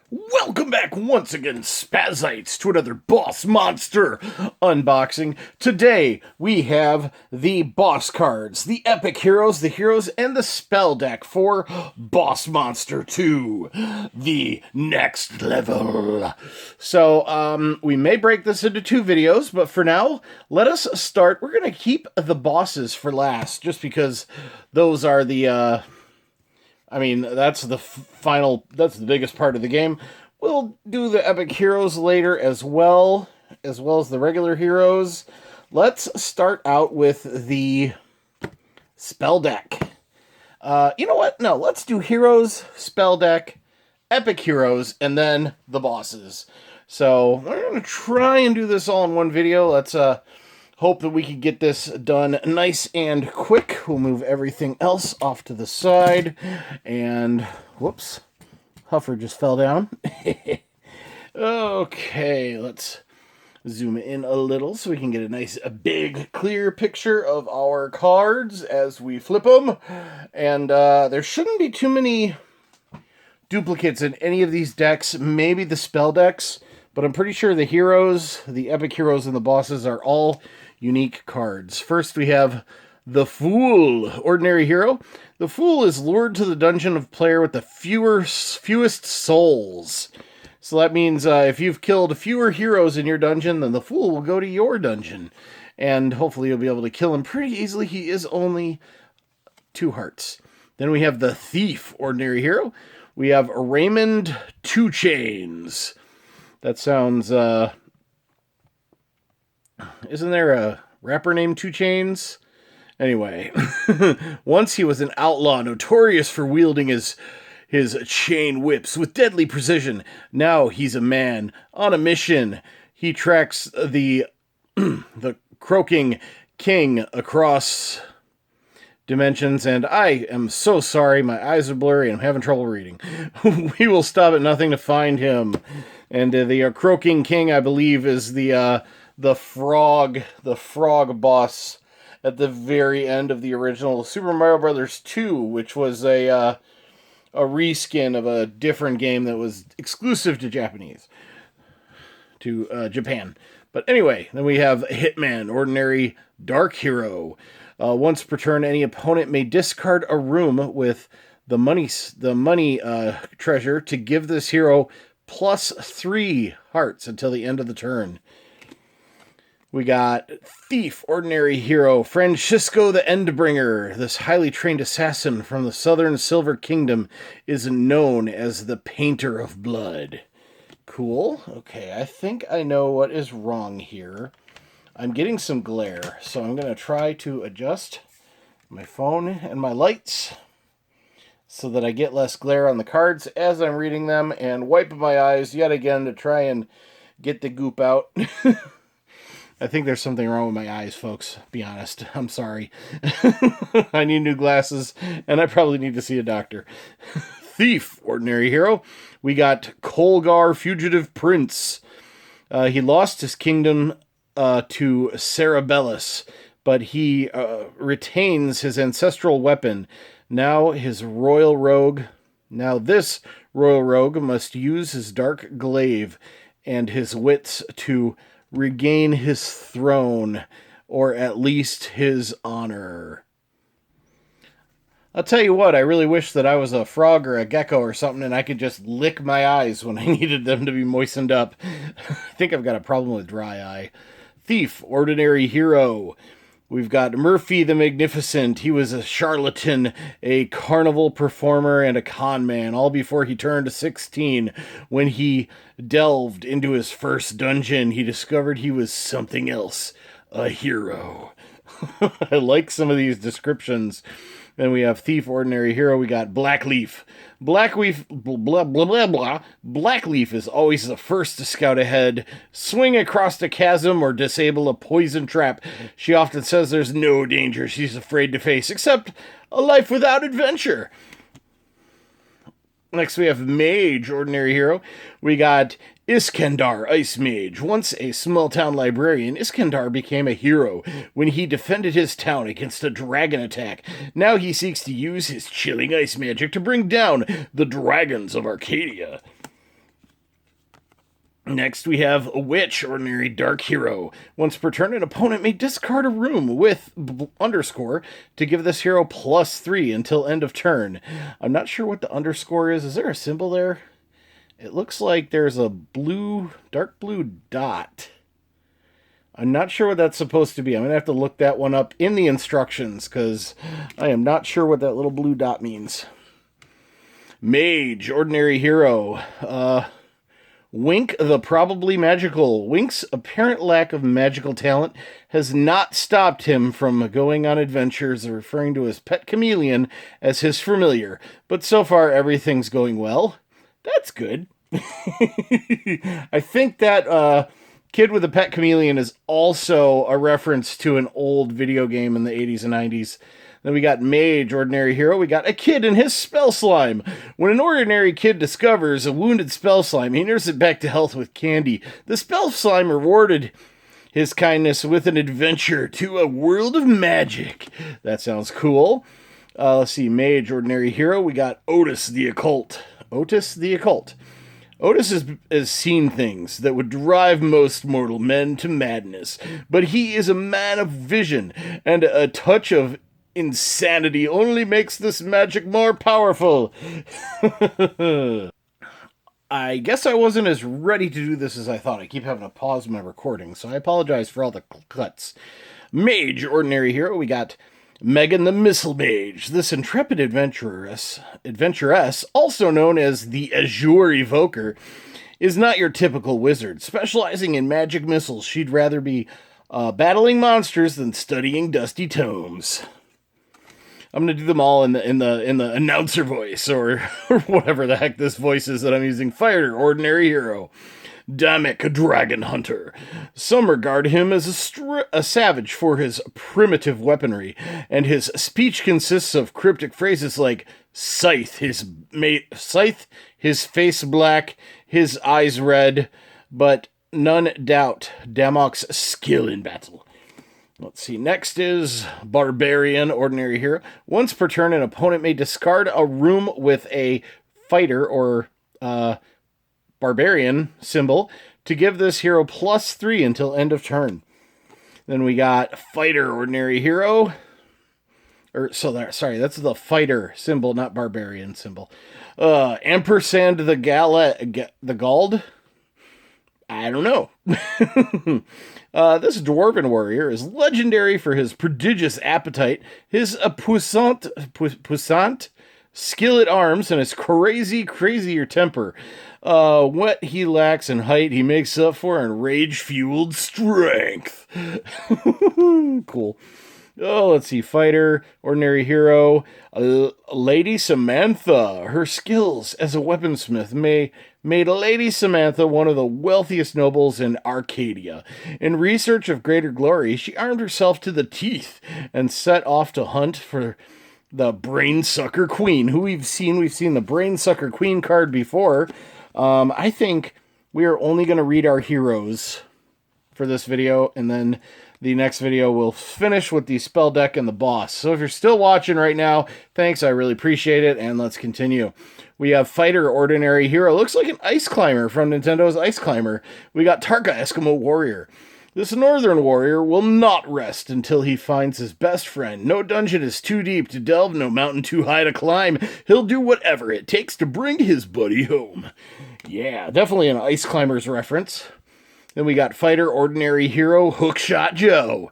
Welcome back once again, Spazites, to another boss monster unboxing. Today, we have the boss cards, the epic heroes, the heroes, and the spell deck for Boss Monster 2, the next level. So, we may break this into two videos, but for now, let us start. We're going to keep the bosses for last, just because those are the, that's the that's the biggest part of the game. We'll do the epic heroes later as well as the regular heroes. Let's start out with the spell deck. You know what? No, let's do heroes, spell deck, epic heroes, and then the bosses. So we're going to try and do this all in one video. Let's hope that we can get this done nice and quick. We'll move everything else off to the side. And, whoops, Huffer just fell down. Okay, let's zoom in a little so we can get a nice, big, clear picture of our cards as we flip them. And there shouldn't be too many duplicates in any of these decks. Maybe the spell decks, but I'm pretty sure the heroes, the epic heroes, and the bosses are all unique cards. First, we have the Fool, ordinary hero. The Fool is lured to the dungeon of player with the fewest souls. So that means if you've killed fewer heroes in your dungeon, then the Fool will go to your dungeon. And hopefully you'll be able to kill him pretty easily. He is only 2 hearts. Then we have the Thief, ordinary hero. We have Raymond Two Chains. That sounds, isn't there a rapper named 2 Chainz? Anyway, once he was an outlaw notorious for wielding his chain whips with deadly precision. Now he's a man on a mission. He tracks the croaking king across dimensions, and I am so sorry. My eyes are blurry and I'm having trouble reading. We will stop at nothing to find him. And the croaking king, I believe, is the frog boss at the very end of the original Super Mario Bros. 2, which was a reskin of a different game that was exclusive to Japan. But anyway, then we have Hitman, ordinary dark hero. Once per turn, any opponent may discard a room with the money treasure to give this hero +3 hearts until the end of the turn. We got Thief, ordinary hero, Francisco the Endbringer. This highly trained assassin from the Southern Silver Kingdom is known as the Painter of Blood. Cool. Okay, I think I know what is wrong here. I'm getting some glare, so I'm going to try to adjust my phone and my lights so that I get less glare on the cards as I'm reading them, and wipe my eyes yet again to try and get the goop out. I think there's something wrong with my eyes, folks. Be honest. I'm sorry. I need new glasses, and I probably need to see a doctor. Thief, ordinary hero. We got Colgar, fugitive prince. He lost his kingdom to Cerebellus, but he retains his ancestral weapon. Now this royal rogue must use his dark glaive and his wits to regain his throne, or at least his honor. I'll tell you what, I really wish that I was a frog or a gecko or something and I could just lick my eyes when I needed them to be moistened up. I think I've got a problem with dry eye. Thief, ordinary hero. We've got Murphy the Magnificent. He was a charlatan, a carnival performer, and a con man, all before he turned 16. When he delved into his first dungeon, he discovered he was something else, a hero. I like some of these descriptions. Then we have Thief, ordinary hero. We got Blackleaf. Blackleaf, blah, blah, blah, blah. Blackleaf is always the first to scout ahead, swing across a chasm, or disable a poison trap. She often says there's no danger she's afraid to face, except a life without adventure. Next we have Mage, ordinary hero. We got Iskandar, Ice Mage. Once a small-town librarian, Iskandar became a hero when he defended his town against a dragon attack. Now he seeks to use his chilling ice magic to bring down the dragons of Arcadia. Next, we have a Witch, ordinary dark hero. Once per turn, an opponent may discard a room with underscore to give this hero +3 until end of turn. I'm not sure what the underscore is. Is there a symbol there? It looks like there's a dark blue dot. I'm not sure what that's supposed to be. I'm going to have to look that one up in the instructions because I am not sure what that little blue dot means. Mage, ordinary hero. Wink the probably magical. Wink's apparent lack of magical talent has not stopped him from going on adventures, referring to his pet chameleon as his familiar. But so far, everything's going well. That's good. I think that kid with a pet chameleon is also a reference to an old video game in the 80s and 90s. Then we got Mage, ordinary hero. We got a kid and his spell slime. When an ordinary kid discovers a wounded spell slime, he nurses it back to health with candy. The spell slime rewarded his kindness with an adventure to a world of magic. That sounds cool. Let's see, Mage, ordinary hero. We got Otis the Occult. Otis the Occult. Otis has seen things that would drive most mortal men to madness, but he is a man of vision, and a touch of insanity only makes this magic more powerful. I guess I wasn't as ready to do this as I thought. I keep having to pause my recording, so I apologize for all the cuts. Mage, ordinary hero. We got Megan the Missile Mage. This intrepid adventuress, also known as the Azure Evoker, is not your typical wizard. Specializing in magic missiles, she'd rather be battling monsters than studying dusty tomes. I'm going to do them all in the announcer voice, or whatever the heck this voice is that I'm using. Fighter, ordinary hero. Damek, dragon hunter. Some regard him as a savage for his primitive weaponry, and his speech consists of cryptic phrases like scythe his face black, his eyes red, but none doubt Damok's skill in battle. Let's see, next is Barbarian, ordinary hero. Once per turn, an opponent may discard a room with a fighter or Barbarian symbol to give this hero +3 until end of turn. Then we got Fighter, ordinary hero. That's the fighter symbol, not Barbarian symbol. Ampersand the Gald? I don't know. This dwarven warrior is legendary for his prodigious appetite, his puissant skill at arms, and his crazier temper. What he lacks in height, he makes up for in rage-fueled strength. Cool. Oh, let's see. Fighter, ordinary hero. Lady Samantha. Her skills as a weaponsmith made Lady Samantha one of the wealthiest nobles in Arcadia. In research of greater glory, she armed herself to the teeth and set off to hunt for the Brainsucker Queen, who we've seen the Brainsucker Queen card before. I think we are only going to read our heroes for this video, and then the next video will finish with the spell deck and the boss. So if you're still watching right now, thanks, I really appreciate it, and let's continue. We have Fighter, ordinary hero. Looks like an ice climber from Nintendo's Ice Climber. We got Tarka, Eskimo warrior. This northern warrior will not rest until he finds his best friend. No dungeon is too deep to delve, no mountain too high to climb. He'll do whatever it takes to bring his buddy home. Yeah, definitely an Ice Climbers reference. Then we got Fighter, ordinary hero, Hookshot Joe.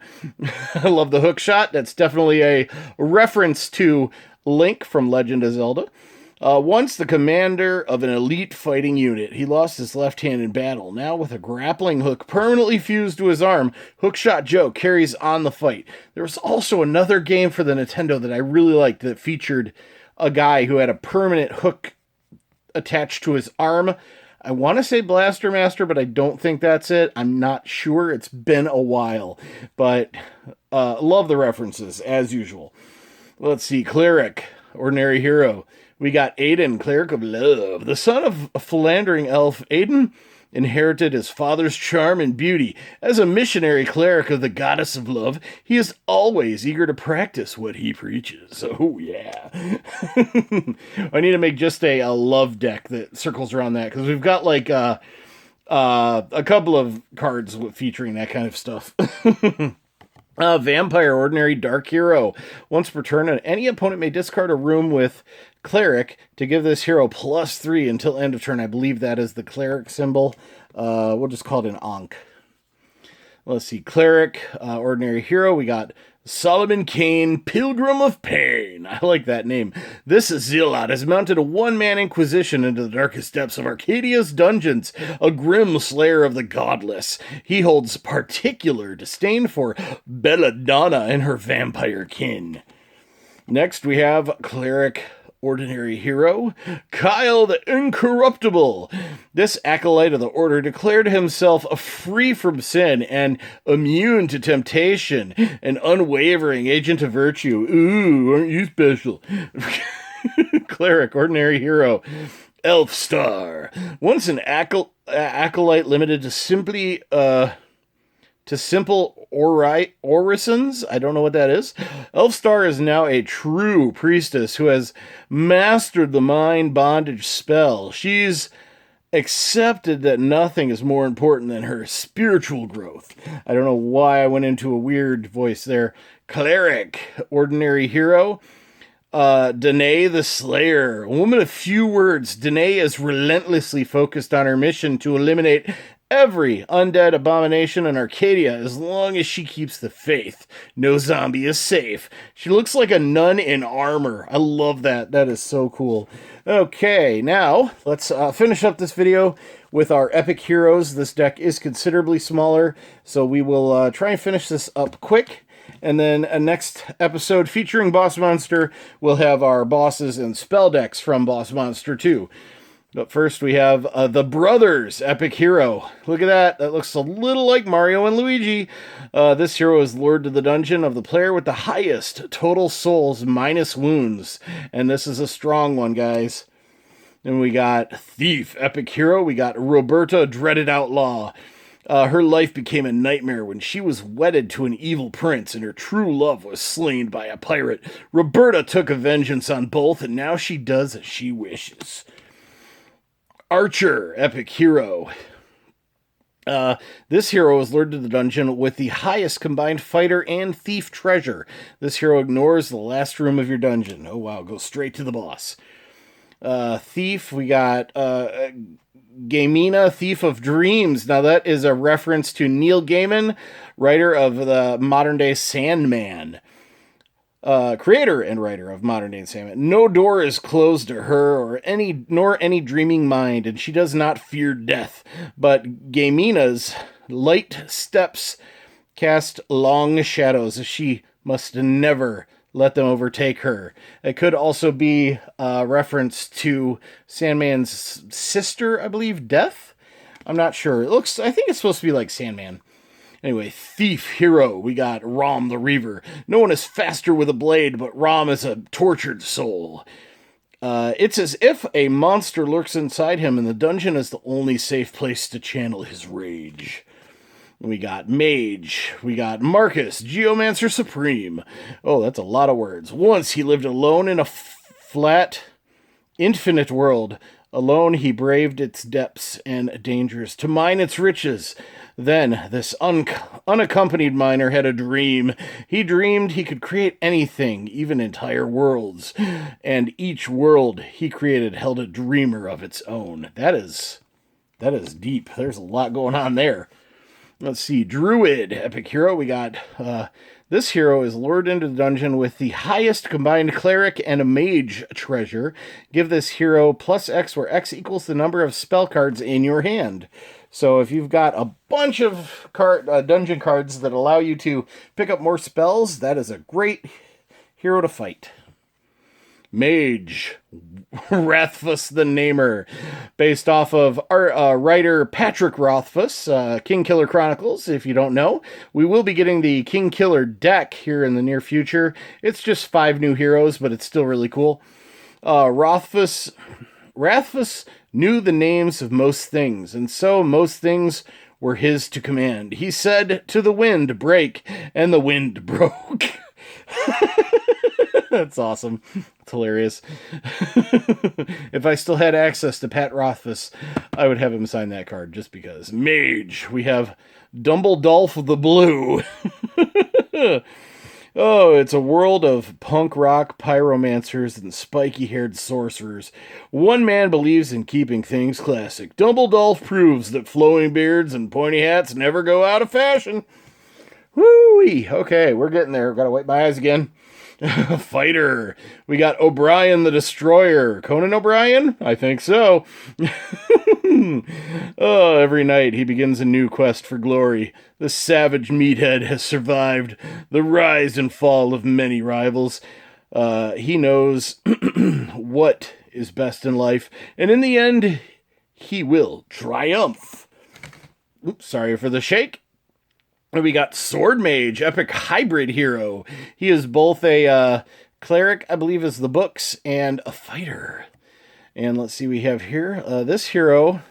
I love the hookshot. That's definitely a reference to Link from Legend of Zelda. Once the commander of an elite fighting unit, he lost his left hand in battle. Now, with a grappling hook permanently fused to his arm, Hookshot Joe carries on the fight. There was also another game for the Nintendo that I really liked that featured a guy who had a permanent hook attached to his arm. I want to say Blaster Master, but I don't think that's it. I'm not sure. It's been a while. But love the references, as usual. Let's see. Cleric, ordinary hero. We got Aiden, Cleric of Love. The son of a philandering elf, Aiden inherited his father's charm and beauty. As a missionary cleric of the goddess of love, he is always eager to practice what he preaches. Oh, yeah. I need to make just a love deck that circles around that, because we've got, like, A couple of cards featuring that kind of stuff. Vampire, ordinary dark hero. Once per turn, any opponent may discard a room with cleric to give this hero +3 until end of turn. I believe that is the cleric symbol. We'll just call it an Ankh. Let's see, cleric, ordinary hero. We got Solomon Kane, Pilgrim of Pain. I like that name. This zealot has mounted a one-man inquisition into the darkest depths of Arcadia's dungeons, a grim slayer of the godless. He holds particular disdain for Belladonna and her vampire kin. Next, we have cleric, ordinary hero, Kyle the Incorruptible. This acolyte of the order declared himself free from sin and immune to temptation, an unwavering agent of virtue. Ooh, aren't you special? Cleric, ordinary hero, Elf Star. Once an acolyte limited to simple orisons. I don't know what that is. Elfstar is now a true priestess who has mastered the mind bondage spell. She's accepted that nothing is more important than her spiritual growth. I don't know why I went into a weird voice there. Cleric, ordinary hero. Danae the Slayer, a woman of few words. Danae is relentlessly focused on her mission to eliminate every undead abomination in Arcadia as long as she keeps the faith. No zombie is safe. She looks like a nun in armor. I love that. That is so cool. Okay, now let's finish up this video with our epic heroes. This deck is considerably smaller, so we will try and finish this up quick. And then a next episode featuring Boss Monster, we'll have our bosses and spell decks from Boss Monster 2. But first we have the Brothers Epic Hero. Look at that. That looks a little like Mario and Luigi. This hero is lured to the dungeon of the player with the highest total souls minus wounds. And this is a strong one, guys. Then we got Thief Epic Hero. We got Roberta Dreaded Outlaw. Her life became a nightmare when she was wedded to an evil prince and her true love was slain by a pirate. Roberta took a vengeance on both and now she does as she wishes. Archer, Epic Hero. This hero is lured to the dungeon with the highest combined fighter and thief treasure. This hero ignores the last room of your dungeon. Oh wow, go straight to the boss. Thief, we got Gamina, Thief of Dreams. Now that is a reference to Neil Gaiman, writer of the modern-day Sandman. Creator and writer of modern day Sandman. No door is closed to her nor any dreaming mind, and she does not fear death. But Gamina's light steps cast long shadows, as she must never let them overtake her. It could also be a reference to Sandman's sister, I believe, Death? I'm not sure. I think it's supposed to be like Sandman. Anyway, Thief Hero, we got Rom the Reaver. No one is faster with a blade, but Rom is a tortured soul. It's as if a monster lurks inside him, and the dungeon is the only safe place to channel his rage. We got Mage. We got Marcus, Geomancer Supreme. Oh, that's a lot of words. Once he lived alone in a flat, infinite world. Alone he braved its depths and dangers to mine its riches. Then this unaccompanied miner had a dream. He dreamed he could create anything, even entire worlds. And each world he created held a dreamer of its own. That is deep. There's a lot going on there. Let's see. Druid, Epic Hero. We got... this hero is lured into the dungeon with the highest combined cleric and a mage treasure. Give this hero +X, where X equals the number of spell cards in your hand. So if you've got a bunch of dungeon cards that allow you to pick up more spells, that is a great hero to fight. Mage, Rathfuss the Namer, based off of writer Patrick Rothfuss, King Killer Chronicles, if you don't know. We will be getting the King Killer deck here in the near future. It's just 5 new heroes, but it's still really cool. Rathfuss knew the names of most things, and so most things were his to command. He said to the wind, break, and the wind broke. That's awesome. It's hilarious. If I still had access to Pat Rothfuss, I would have him sign that card just because. Mage. We have Dumbledolf the Blue. Oh, it's a world of punk rock pyromancers and spiky-haired sorcerers. One man believes in keeping things classic. Dumbledolf proves that flowing beards and pointy hats never go out of fashion. Woo-wee. Okay, we're getting there. Gotta wipe my eyes again. Fighter. We got O'Brien the Destroyer. Conan O'Brien? I think so. Oh, every night he begins a new quest for glory. The savage meathead has survived the rise and fall of many rivals. He knows what is best in life, and in the end, he will triumph. Oops, sorry for the shake. We got Sword Mage, epic hybrid hero. He is both a cleric, I believe is the books, and a fighter. And let's see, we have here, this hero,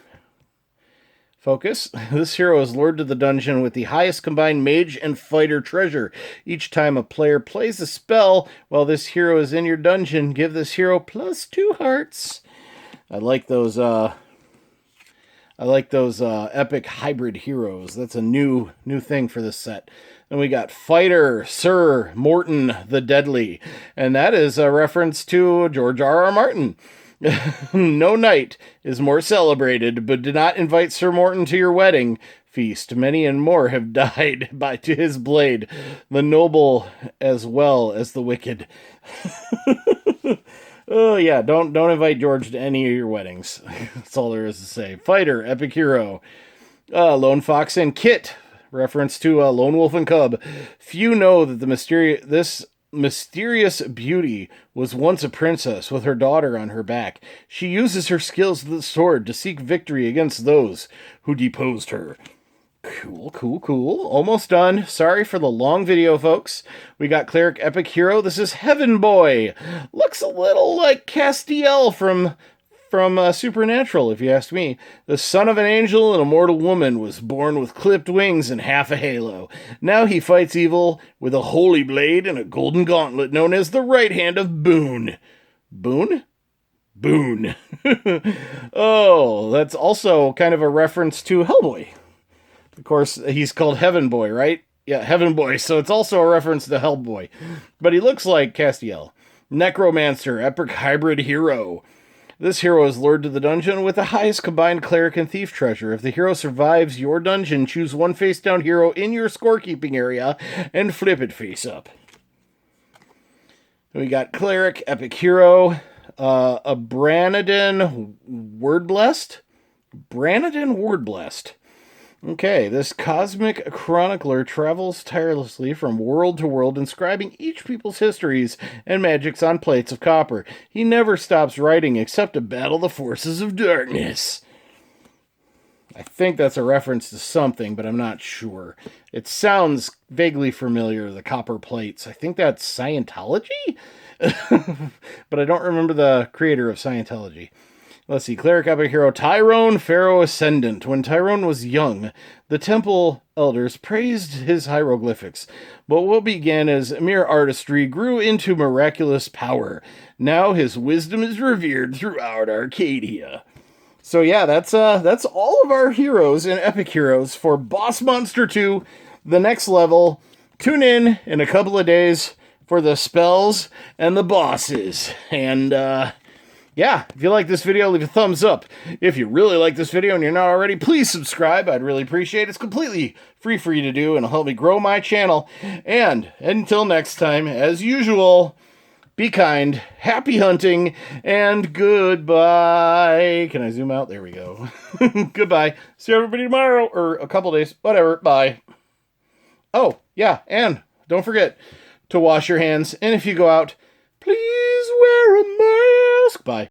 focus. This hero is lured to the dungeon with the highest combined mage and fighter treasure. Each time a player plays a spell while this hero is in your dungeon, give this hero +2 hearts. I like those epic hybrid heroes. That's a new thing for this set. Then we got Fighter, Sir Morton the Deadly. And that is a reference to George R.R. Martin. No knight is more celebrated, but do not invite Sir Morton to your wedding feast. Many and more have died to his blade, the noble as well as the wicked. Oh, yeah, don't invite George to any of your weddings. That's all there is to say. Fighter, epic hero. Lone Fox and Kit, reference to Lone Wolf and Cub. Few know that this mysterious beauty was once a princess with her daughter on her back. She uses her skills with the sword to seek victory against those who deposed her. Cool. Almost done. Sorry for the long video, folks. We got Cleric Epic Hero. This is Heaven Boy. Looks a little like Castiel from Supernatural, if you ask me. The son of an angel and a mortal woman was born with clipped wings and half a halo. Now he fights evil with a holy blade and a golden gauntlet known as the right hand of Boon. Boon? Boon. Oh, that's also kind of a reference to Hellboy. Of course, he's called Heaven Boy, right? Yeah, Heaven Boy. So it's also a reference to Hellboy. But he looks like Castiel. Necromancer, epic hybrid hero. This hero is lured to the dungeon with the highest combined cleric and thief treasure. If the hero survives your dungeon, choose one face-down hero in your scorekeeping area and flip it face up. We got Cleric, epic hero. A Branadin Wordblessed. Branadin Wordblessed. Okay, this cosmic chronicler travels tirelessly from world to world, inscribing each people's histories and magics on plates of copper. He never stops writing except to battle the forces of darkness. I think that's a reference to something, but I'm not sure. It sounds vaguely familiar, the copper plates. I think that's Scientology? But I don't remember the creator of Scientology. Let's see, Cleric Epic Hero Tyrone Pharaoh Ascendant. When Tyrone was young, the temple elders praised his hieroglyphics, but what began as mere artistry grew into miraculous power. Now his wisdom is revered throughout Arcadia. So yeah, that's all of our heroes and epic heroes for Boss Monster 2, the next level. Tune in a couple of days for the spells and the bosses. And yeah, if you like this video, leave a thumbs up. If you really like this video and you're not already, please subscribe. I'd really appreciate it. It's completely free for you to do, and it'll help me grow my channel. And until next time, as usual, be kind, happy hunting, and goodbye. Can I zoom out? There we go. Goodbye. See everybody tomorrow, or a couple days, whatever. Bye. Oh, yeah, and don't forget to wash your hands. And if you go out, please wear a mask. Bye.